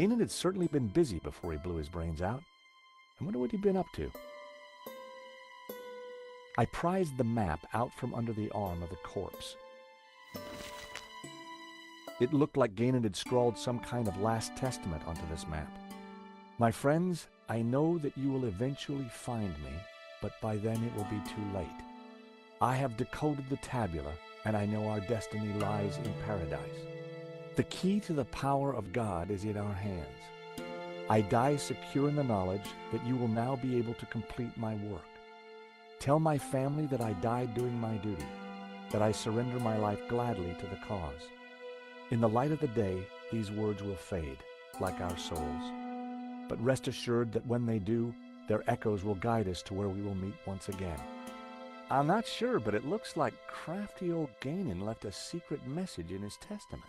Gainan had certainly been busy before he blew his brains out. I wonder what he'd been up to. I prized the map out from under the arm of the corpse. It looked like Gainan had scrawled some kind of last testament onto this map. My friends, I know that you will eventually find me, but by then it will be too late. I have decoded the tabula, and I know our destiny lies in paradise. The key to the power of God is in our hands. I die secure in the knowledge that you will now be able to complete my work. Tell my family that I died doing my duty, that I surrender my life gladly to the cause. In the light of the day, these words will fade, like our souls. But rest assured that when they do, their echoes will guide us to where we will meet once again. I'm not sure, but it looks like crafty old Gainan left a secret message in his testament.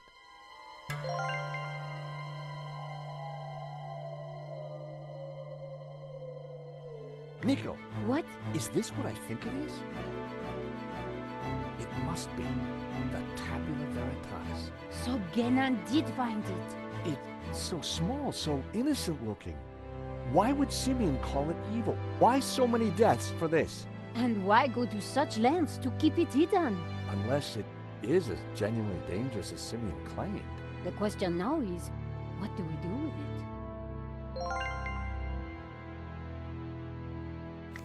Nico! What? Is this what I think it is? It must be the Tabula Veritatis. So Gainan did find it. It's so small, so innocent looking. Why would Simeon call it evil? Why so many deaths for this? And why go to such lengths to keep it hidden? Unless it is as genuinely dangerous as Simeon claimed. The question now is, what do we do with it?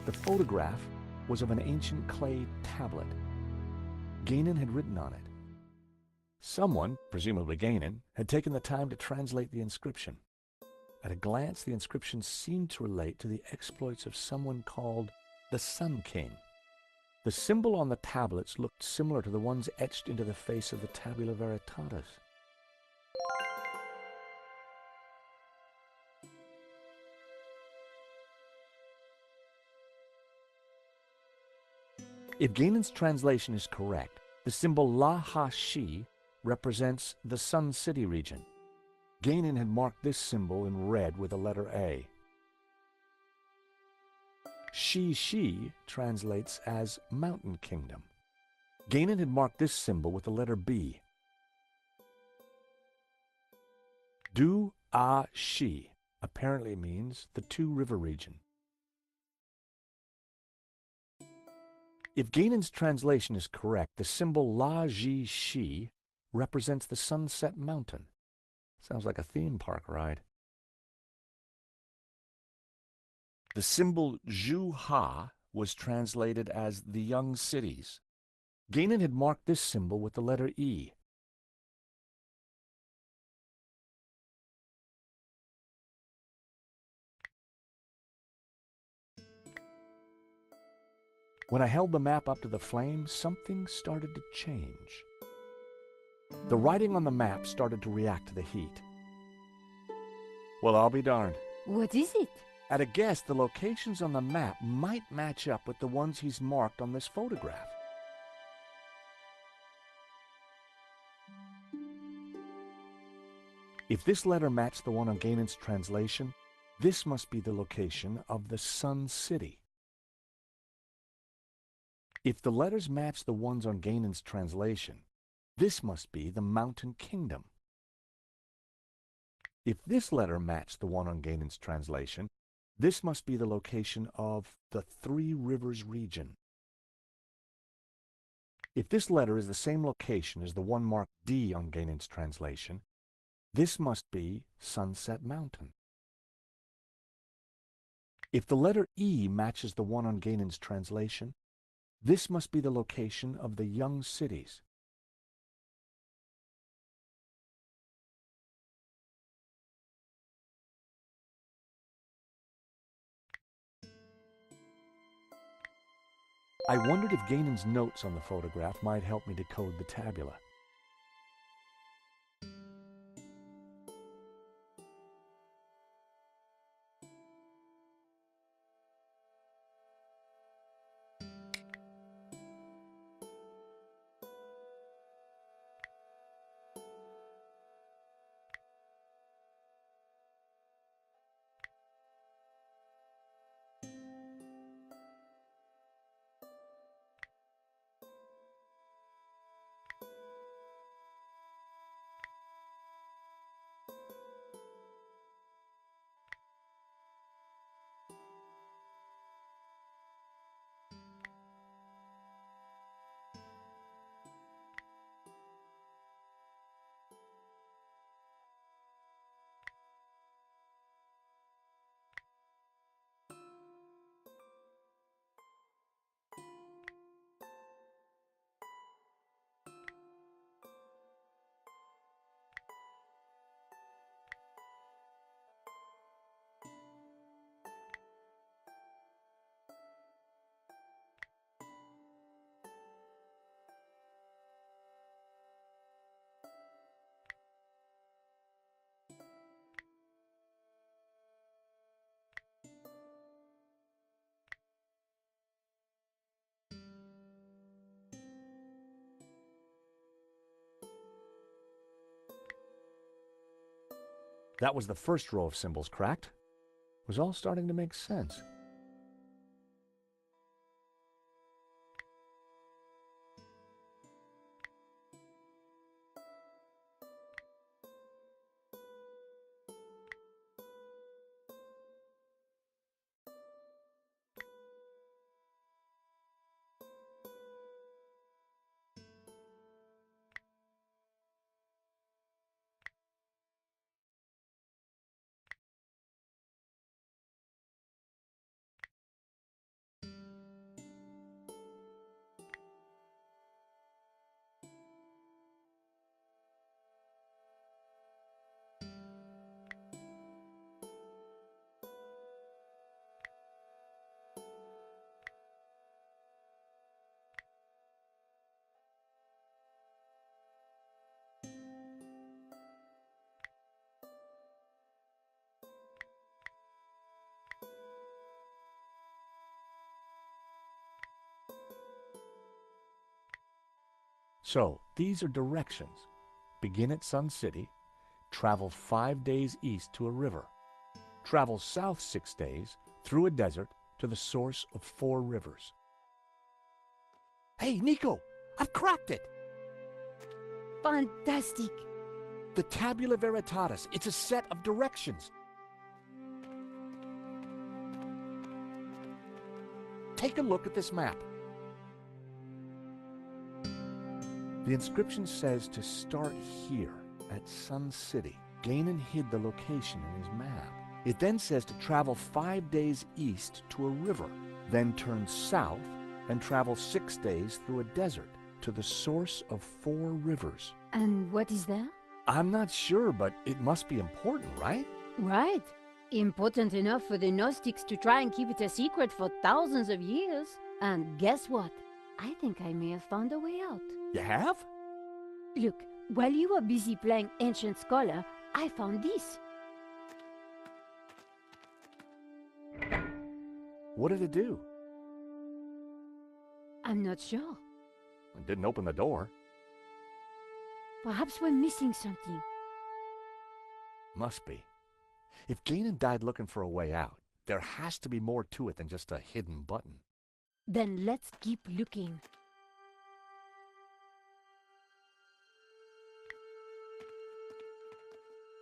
The photograph was of an ancient clay tablet. Gainan had written on it. Someone, presumably Gainan, had taken the time to translate the inscription. At a glance, the inscription seemed to relate to the exploits of someone called the Sun King. The symbol on the tablets looked similar to the ones etched into the face of the Tabula Veritatis. If Gainan's translation is correct, the symbol La-Ha-Shi represents the Sun City region. Gainan had marked this symbol in red with the letter A. Shi-Shi translates as Mountain Kingdom. Gainan had marked this symbol with the letter B. Du-A-Shi apparently means the two-river region. If Gainan's translation is correct, the symbol La-Ji-Shi represents the Sunset Mountain. Sounds like a theme park ride. The symbol Zhu-Ha was translated as the Young Cities. Gainan had marked this symbol with the letter E. When I held the map up to the flame, something started to change. The writing on the map started to react to the heat. Well, I'll be darned. What is it? At a guess, the locations on the map might match up with the ones he's marked on this photograph. If this letter matched the one on Gainan's translation, this must be the location of the Sun City. If the letters match the ones on Gainan's translation, this must be the Mountain Kingdom. If this letter matched the one on Gainan's translation, this must be the location of the Three Rivers region. If this letter is the same location as the one marked D on Gainan's translation, this must be Sunset Mountain. If the letter E matches the one on Gainan's translation, this must be the location of the Young Cities. I wondered if Gainan's notes on the photograph might help me decode the tabula. That was the first row of symbols cracked. It was all starting to make sense. So, these are directions. Begin at Sun City, travel 5 days east to a river, travel south 6 days through a desert to the source of 4 rivers. Hey, Nico, I've cracked it! Fantastic! The Tabula Veritatis, it's a set of directions. Take a look at this map. The inscription says to start here at Sun City. Gainan hid the location in his map. It then says to travel 5 days east to a river, then turn south and travel 6 days through a desert to the source of 4 rivers. And what is that? I'm not sure, but it must be important, right? Right. Important enough for the Gnostics to try and keep it a secret for thousands of years. And guess what? I think I may have found a way out. You have? Look, while you were busy playing Ancient Scholar, I found this. What did it do? I'm not sure. It didn't open the door. Perhaps we're missing something. Must be. If Gainan died looking for a way out, there has to be more to it than just a hidden button. Then let's keep looking.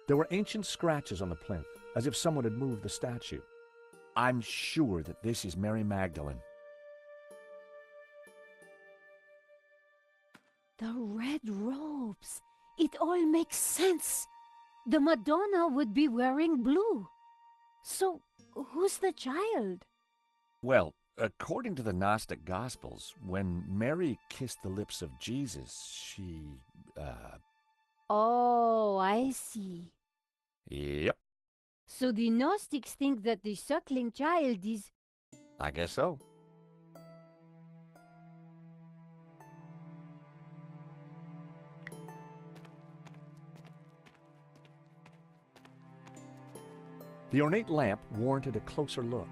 There were ancient scratches on the plinth, as if someone had moved the statue. I'm sure that this is Mary Magdalene. The red robes. It all makes sense. The Madonna would be wearing blue. So, who's the child? Well, according to the Gnostic Gospels, when Mary kissed the lips of Jesus, she, Oh, I see. Yep, So the Gnostics think that the suckling child is... I guess so. The ornate lamp warranted a closer look.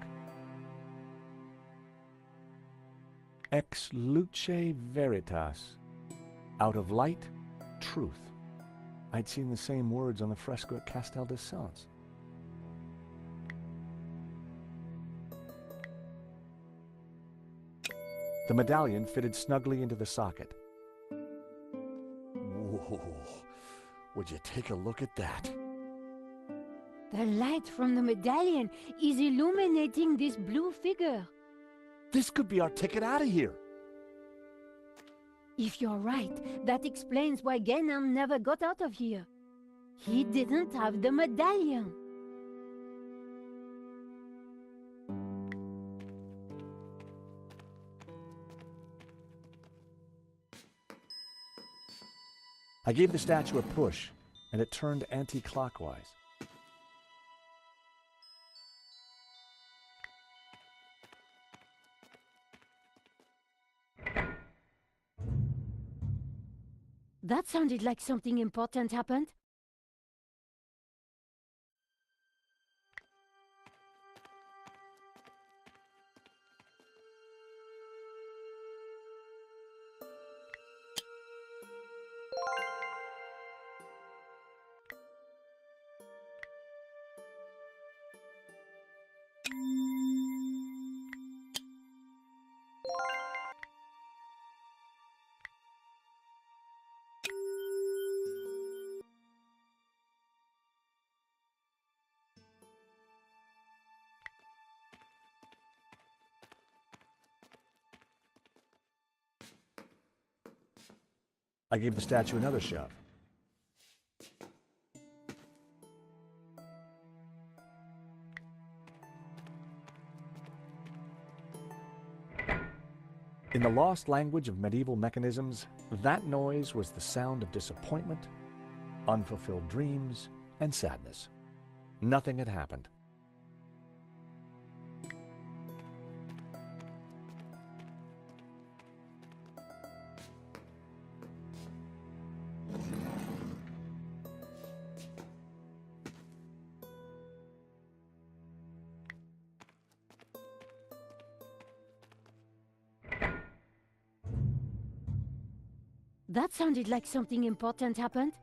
Ex luce veritas. Out of light, truth. I'd seen the same words on the fresco at Castel de Sants. The medallion fitted snugly into the socket. Whoa, would you take a look at that? The light from the medallion is illuminating this blue figure. This could be our ticket out of here. If you're right, that explains why Gainan never got out of here. He didn't have the medallion. I gave the statue a push, and it turned anti-clockwise. That sounded like something important happened. I gave the statue another shove. In the lost language of medieval mechanisms, that noise was the sound of disappointment, unfulfilled dreams, and sadness. Nothing had happened. That sounded like something important happened.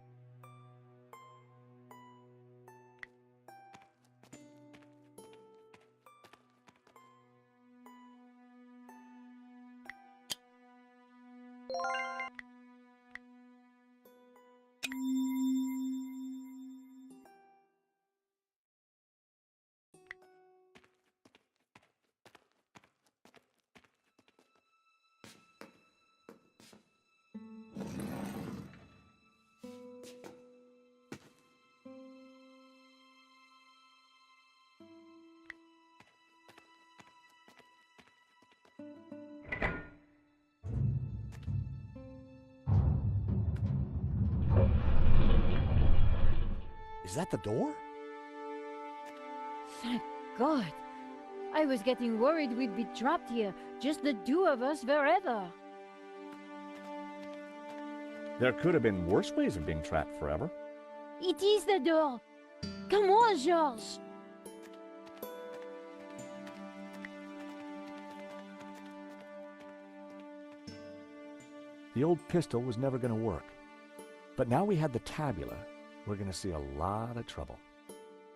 Is that the door? Thank God. I was getting worried we'd be trapped here, just the two of us forever. There could have been worse ways of being trapped forever. It is the door. Come on, Georges. The old pistol was never going to work. But now we had the tabula, we're going to see a lot of trouble.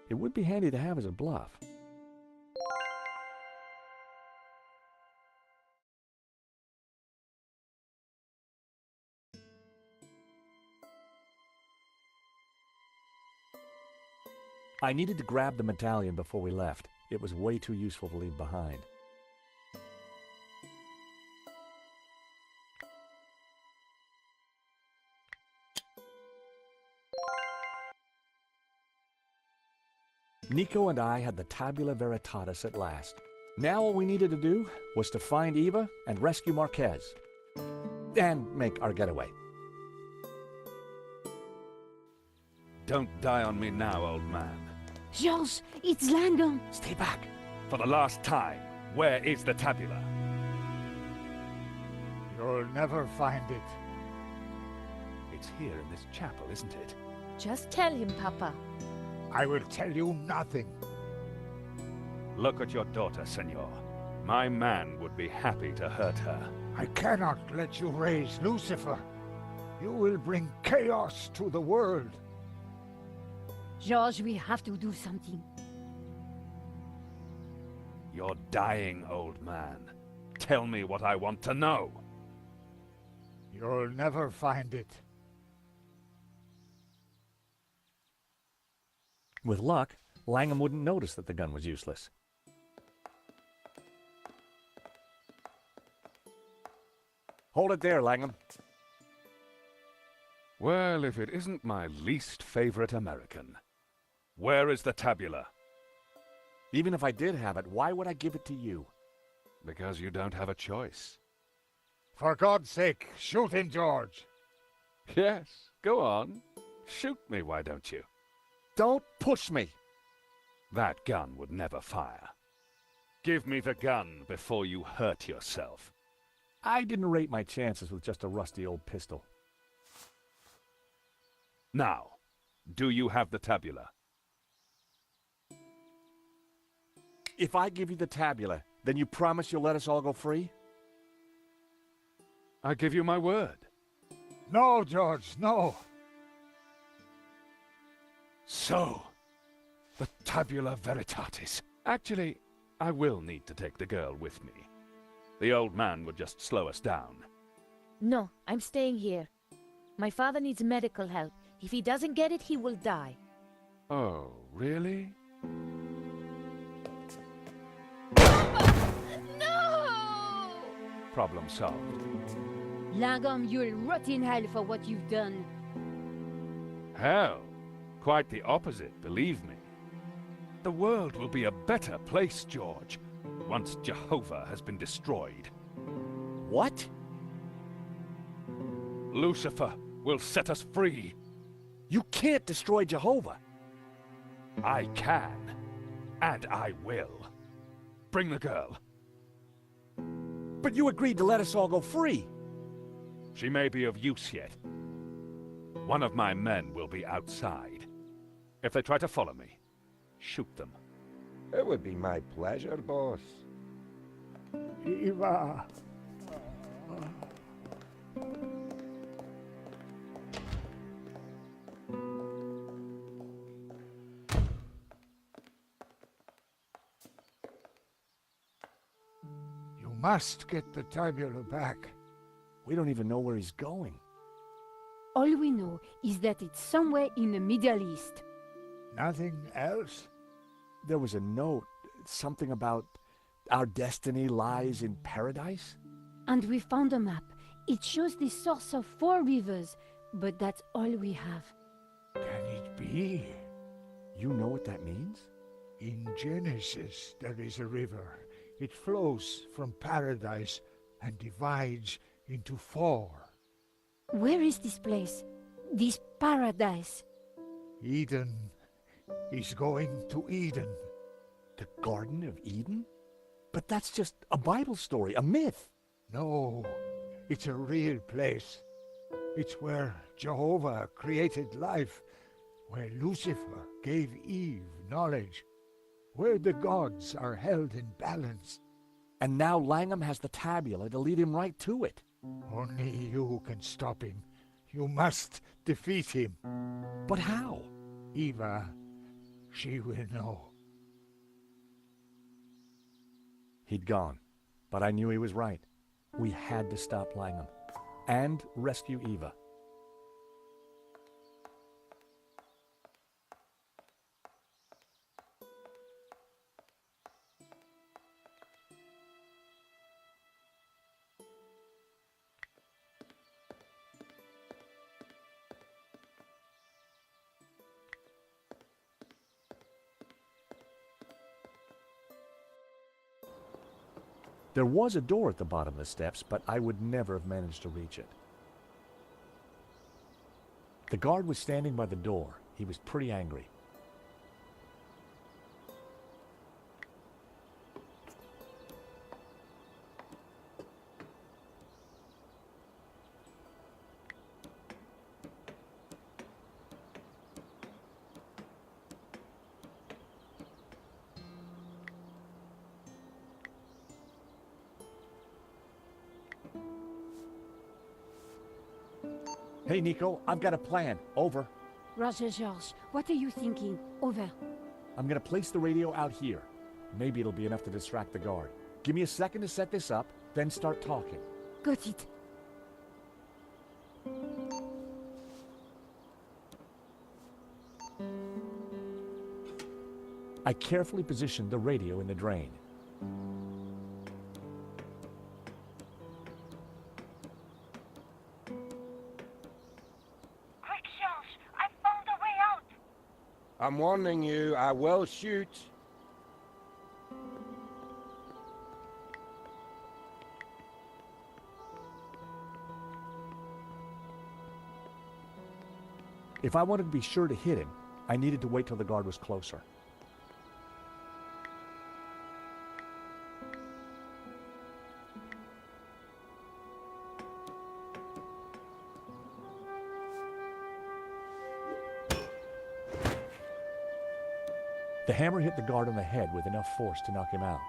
It would be handy to have as a bluff. I needed to grab the medallion before we left. It was way too useful to leave behind. Nico and I had the Tabula Veritatis at last. Now all we needed to do was to find Eva and rescue Marquez. And make our getaway. Don't die on me now, old man. Georges, it's Langdon. Stay back. For the last time, where is the tabula? You'll never find it. It's here in this chapel, isn't it? Just tell him, Papa. I will tell you nothing. Look at your daughter, senor. My man would be happy to hurt her. I cannot let you raise Lucifer. You will bring chaos to the world. Georges, we have to do something. You're dying, old man. Tell me what I want to know. You'll never find it. With luck, Langham wouldn't notice that the gun was useless. Hold it there, Langham. Well, if it isn't my least favorite American. Where is the tabula? Even if I did have it, why would I give it to you? Because you don't have a choice. For God's sake, shoot him, George. Yes, go on. Shoot me, why don't you? Don't push me! That gun would never fire. Give me the gun before you hurt yourself. I didn't rate my chances with just a rusty old pistol. Now, do you have the tabula? If I give you the tabula, then you promise you'll let us all go free? I give you my word. No, George, no. So, the Tabula Veritatis. Actually, I will need to take the girl with me. The old man would just slow us down. No, I'm staying here. My father needs medical help. If he doesn't get it, he will die. Oh, really? No! Problem solved. Langam, you'll rot in hell for what you've done. Hell, quite the opposite, believe me. The world will be a better place, George, once Jehovah has been destroyed. What? Lucifer will set us free. You can't destroy Jehovah. I can, and I will. Bring the girl. But you agreed to let us all go free. She may be of use yet. One of my men will be outside. If they try to follow me, shoot them. It would be my pleasure, boss. Eva. You must get the tabula back. We don't even know where he's going. All we know is that it's somewhere in the Middle East. Nothing else? There was a note, something about our destiny lies in paradise? And we found a map. It shows the source of 4 rivers, but that's all we have. Can it be? You know what that means? In Genesis, there is a river. It flows from paradise and divides into 4. Where is this place? This paradise? Eden. He's going to Eden. The Garden of Eden? But that's just a Bible story, a myth. No, it's a real place. It's where Jehovah created life, where Lucifer gave Eve knowledge, where the gods are held in balance. And now Langham has the tabula to lead him right to it. Only you can stop him. You must defeat him. But how? Eva, she will know. He'd gone, but I knew he was right. We had to stop Langham and rescue Eva. There was a door at the bottom of the steps, but I would never have managed to reach it. The guard was standing by the door. He was pretty angry. Hey, Nico, I've got a plan. Over. Roger, George, what are you thinking? Over. I'm gonna place the radio out here. Maybe it'll be enough to distract the guard. Give me a second to set this up, then start talking. Got it. I carefully positioned the radio in the drain. I'm warning you, I will shoot. If I wanted to be sure to hit him, I needed to wait till the guard was closer. The hammer hit the guard on the head with enough force to knock him out.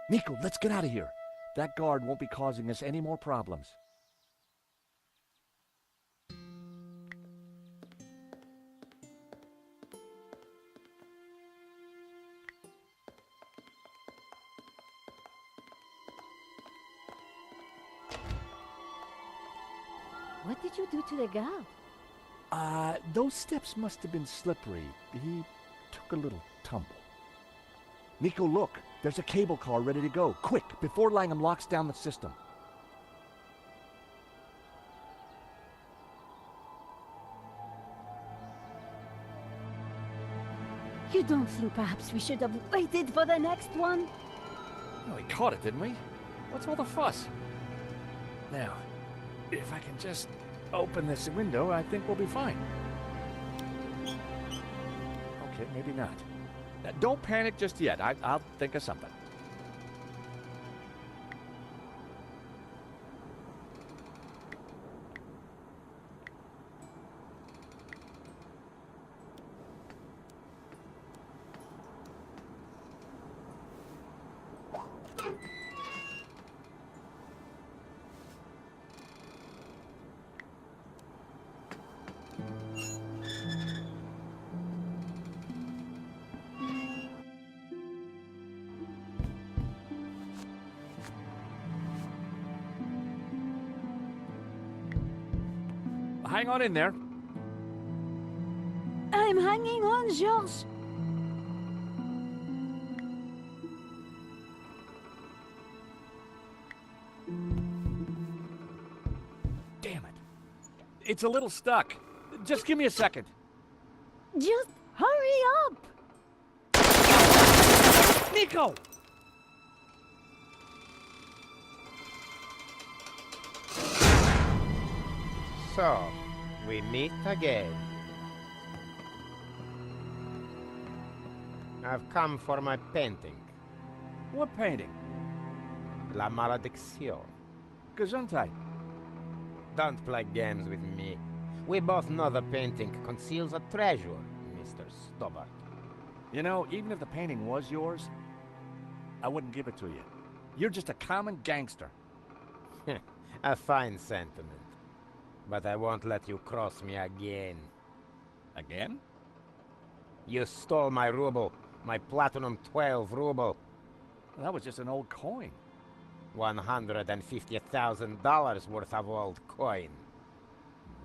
Nico, let's get out of here. That guard won't be causing us any more problems. What did you do to the guard? Those steps must have been slippery. He took a little tumble. Nico, look. There's a cable car ready to go. Quick, before Langham locks down the system. You don't think perhaps we should have waited for the next one? Well, we caught it, didn't we? What's all the fuss? Now, if I can just open this window, I think we'll be fine. Okay, maybe not. Don't panic just yet. I'll think of something. Hang on in there. I'm hanging on, Georges. Damn it. It's a little stuck. Just give me a second. Just hurry up! Nico! So, we meet again. I've come for my painting. What painting? La maldición. Gesundheit. Don't play games with me. We both know the painting conceals a treasure, Mr. Stobart. You know, even if the painting was yours, I wouldn't give it to you. You're just a common gangster. A fine sentiment. But I won't let you cross me again. Again? You stole my ruble. My platinum 12 ruble. Well, that was just an old coin. $150,000 worth of old coin.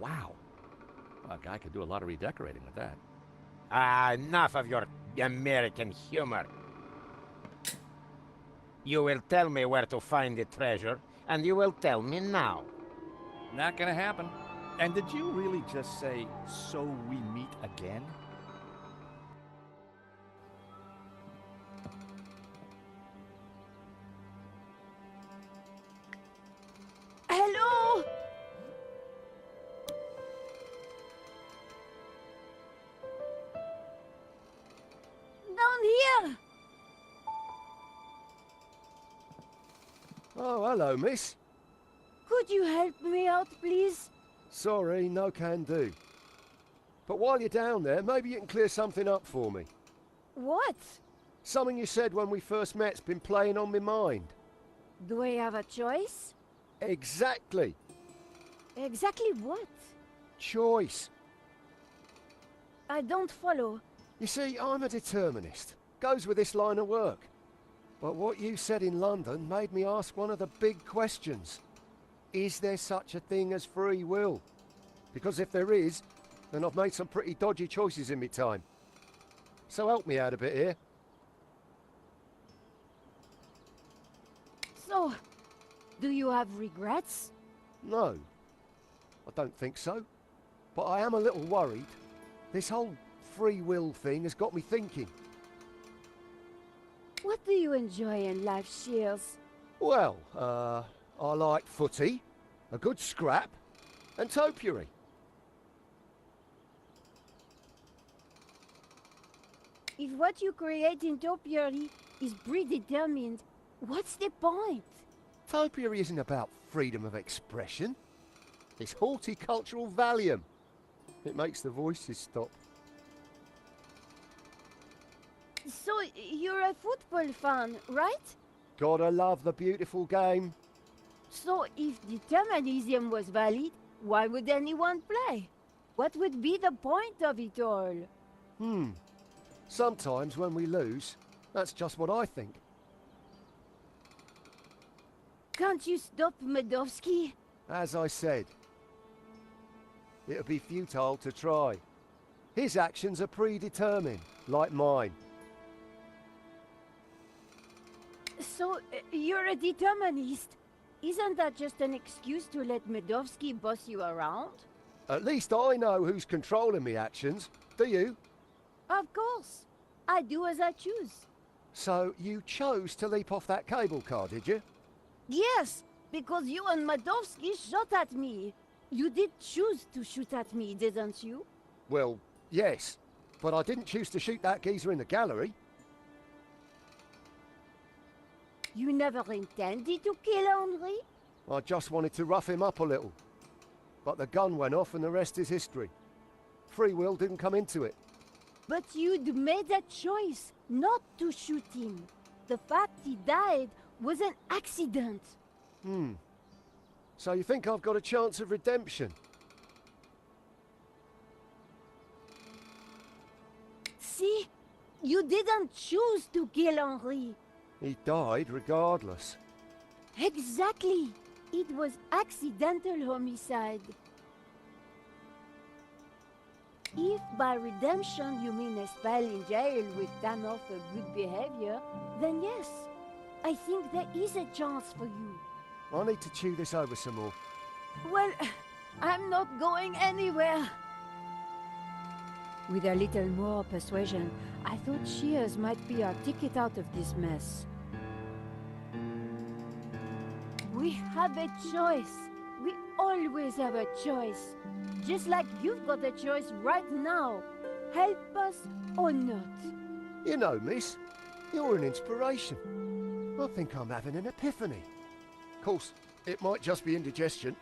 Wow. Well, a guy could do a lot of redecorating with that. Enough of your American humor. You will tell me where to find the treasure, and you will tell me now. Not gonna happen. And did you really just say, so we meet again? Hello? Down here! Oh, hello, miss. Could you help me out, please? Sorry, no can do. But while you're down there, maybe you can clear something up for me. What? Something you said when we first met's been playing on my mind. Do I have a choice? Exactly. Exactly what? Choice. I don't follow. You see, I'm a determinist. Goes with this line of work. But what you said in London made me ask one of the big questions. Is there such a thing as free will? Because if there is, then I've made some pretty dodgy choices in my time. So help me out a bit here. So, do you have regrets? No, I don't think so. But I am a little worried. This whole free will thing has got me thinking. What do you enjoy in life, Shears? Well, I like footy, a good scrap, and topiary. If what you create in topiary is predetermined, what's the point? Topiary isn't about freedom of expression. It's horticultural Valium. It makes the voices stop. So, you're a football fan, right? Gotta love the beautiful game. So, if determinism was valid, why would anyone play? What would be the point of it all? Sometimes when we lose, that's just what I think. Can't you stop Medovsky? As I said, it'd be futile to try. His actions are predetermined, like mine. So, you're a determinist. Isn't that just an excuse to let Medovsky boss you around? At least I know who's controlling me actions. Do you? Of course. I do as I choose. So you chose to leap off that cable car, did you? Yes, because you and Medovsky shot at me. You did choose to shoot at me, didn't you? Well, yes. But I didn't choose to shoot that geezer in the gallery. You never intended to kill Henri? I just wanted to rough him up a little. But the gun went off and the rest is history. Free will didn't come into it. But you'd made a choice not to shoot him. The fact he died was an accident. So you think I've got a chance of redemption? See? You didn't choose to kill Henri. He died regardless. Exactly. It was accidental homicide. If by redemption you mean a spell in jail with time off for good behavior, then yes, I think there is a chance for you. I need to chew this over some more. Well, I'm not going anywhere. With a little more persuasion, I thought Shears might be our ticket out of this mess. We have a choice. We always have a choice. Just like you've got a choice right now. Help us or not. You know, miss, you're an inspiration. I think I'm having an epiphany. Of course, it might just be indigestion.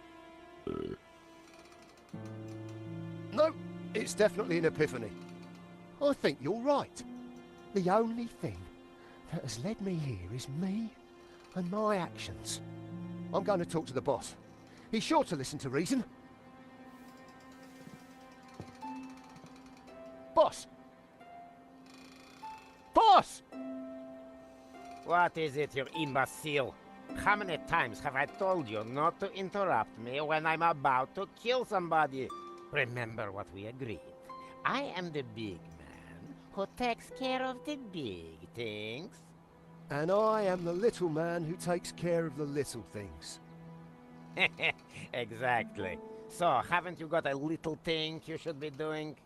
No, it's definitely an epiphany. I think you're right. The only thing that has led me here is me and my actions. I'm going to talk to the boss. He's sure to listen to reason. Boss! Boss! What is it, you imbecile? How many times have I told you not to interrupt me when I'm about to kill somebody? Remember what we agreed. I am the big man who takes care of the big things. And I am the little man who takes care of the little things. Exactly. So, haven't you got a little thing you should be doing?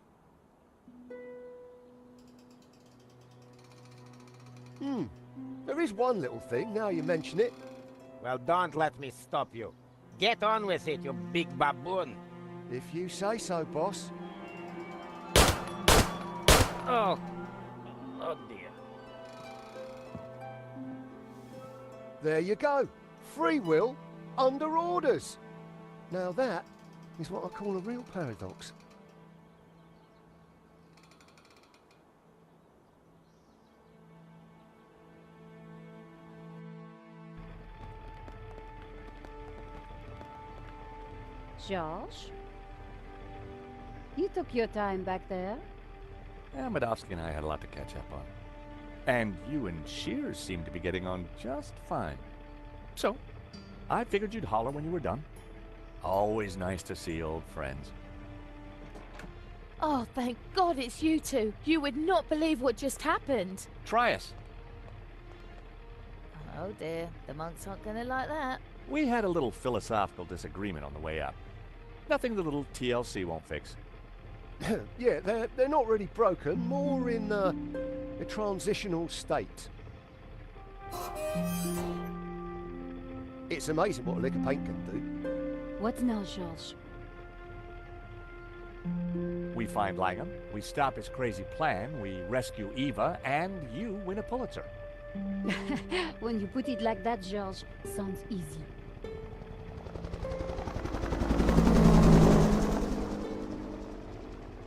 There is one little thing, now you mention it. Well, don't let me stop you. Get on with it, you big baboon. If you say so, boss. Oh. Oh, dear. There you go. Free will under orders. Now that is what I call a real paradox. George? You took your time back there. Yeah, Medovsky and I had a lot to catch up on. And you and Shears seem to be getting on just fine. So, I figured you'd holler when you were done. Always nice to see old friends. Oh, thank God it's you two. You would not believe what just happened. Try us. Oh dear, the monks aren't gonna like that. We had a little philosophical disagreement on the way up. Nothing the little TLC won't fix. Yeah, they're not really broken, more in a transitional state. It's amazing what a lick of paint can do. What now, George? We find Langham, we stop his crazy plan, we rescue Eva, and you win a Pulitzer. When you put it like that, George, sounds easy.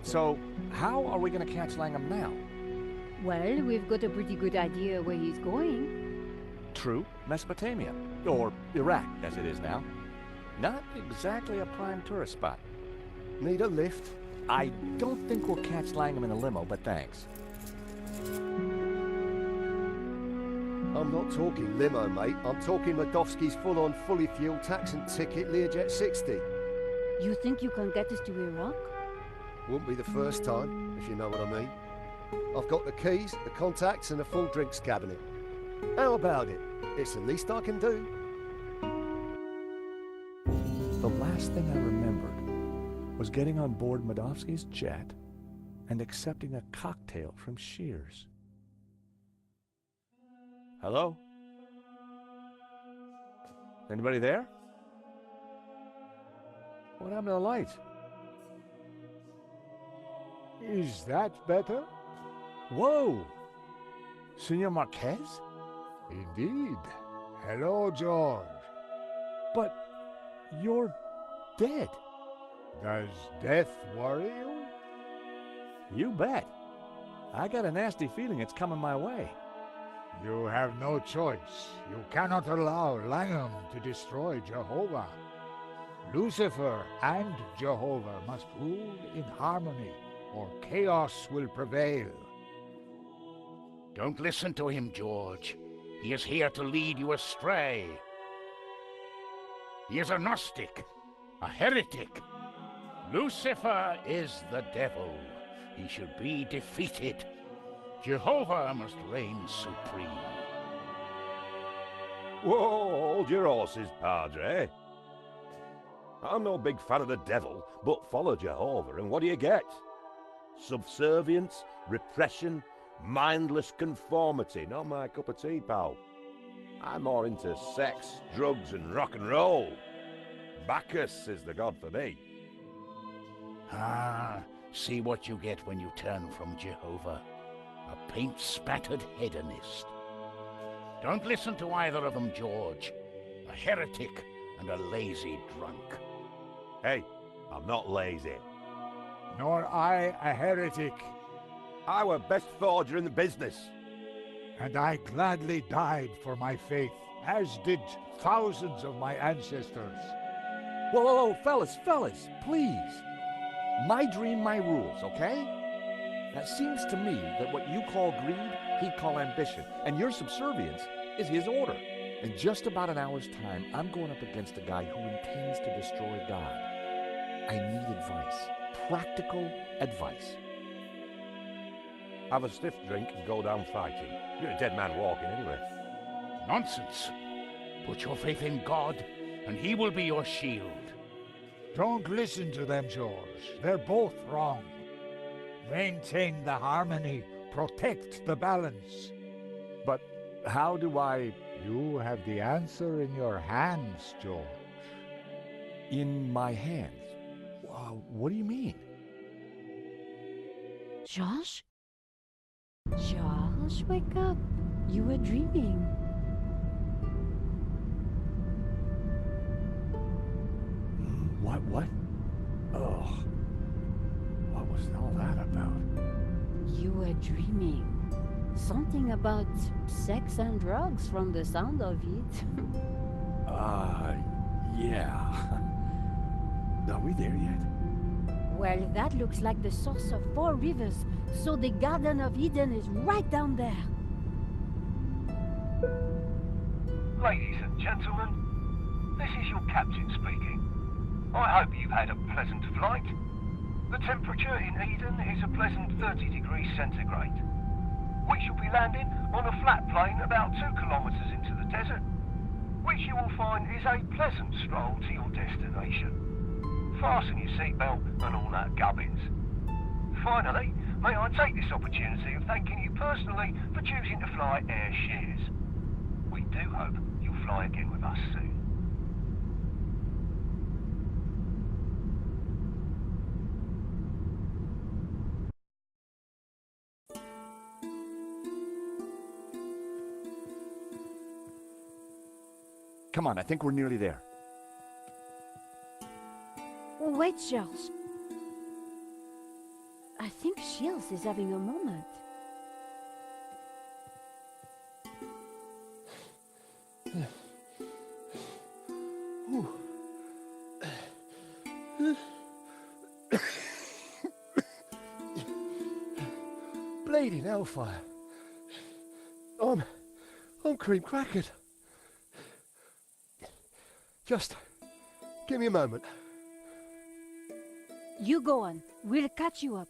So, how are we going to catch Langham now? Well, we've got a pretty good idea where he's going. True, Mesopotamia. Or Iraq, as it is now. Not exactly a prime tourist spot. Need a lift? I don't think we'll catch Langham in a limo, but thanks. I'm not talking limo, mate. I'm talking Medovsky's full-on, fully fueled tax and ticket Learjet 60. You think you can get us to Iraq? Wouldn't be the first time, if you know what I mean. I've got the keys, the contacts, and a full drinks cabinet. How about it? It's the least I can do. The last thing I remembered was getting on board Medovsky's jet and accepting a cocktail from Shears. Hello? Anybody there? What happened to the lights? Is that better? Whoa! Senor Marquez? Indeed. Hello, George. But you're dead. Does death worry you? You bet. I got a nasty feeling it's coming my way. You have no choice. You cannot allow Langham to destroy Jehovah. Lucifer and Jehovah must rule in harmony, or chaos will prevail. Don't listen to him, George. He is here to lead you astray. He is a Gnostic, a heretic. Lucifer is the devil. He should be defeated. Jehovah must reign supreme. Whoa, hold your horses, Padre. I'm no big fan of the devil, but follow Jehovah, and what do you get? Subservience, repression, mindless conformity. Not my cup of tea, pal. I'm more into sex, drugs, and rock and roll. Bacchus is the god for me. Ah, see what you get when you turn from Jehovah. A paint-spattered hedonist. Don't listen to either of them, George. A heretic and a lazy drunk. Hey, I'm not lazy. Nor I a heretic, I were best forger in the business. and I gladly died for my faith, as did thousands of my ancestors. Whoa, whoa, whoa, fellas, please. My dream, my rules, okay? Now, it seems to me that what you call greed, he'd call ambition, and your subservience is his order. In just about an hour's time, I'm going up against a guy who intends to destroy God. I need advice. Practical advice. Have a stiff drink and go down fighting. You're a dead man walking anyway. Nonsense. Put your faith in God, and he will be your shield. Don't listen to them, George. They're both wrong. Maintain the harmony. Protect the balance. But how do I... You have the answer in your hands, George. In my hands? What do you mean? Josh? Josh, wake up. You were dreaming. What? Oh. What was all that about? You were dreaming. Something about sex and drugs from the sound of it. Yeah. Are we there yet? Well, that looks like the source of 4 rivers, so the Garden of Eden is right down there. Ladies and gentlemen, this is your captain speaking. I hope you've had a pleasant flight. The temperature in Eden is a pleasant 30 degrees centigrade. We shall be landing on a flat plain about 2 kilometres into the desert, which you will find is a pleasant stroll to your destination. Fasten your seatbelt and all that gubbins. Finally, may I take this opportunity of thanking you personally for choosing to fly Air Shears. We do hope you'll fly again with us soon. Come on, I think we're nearly there. Wait, Charles. I think Shields is having a moment. Bleeding hellfire. I'm cream crackered. Just give me a moment. You go on. We'll catch you up.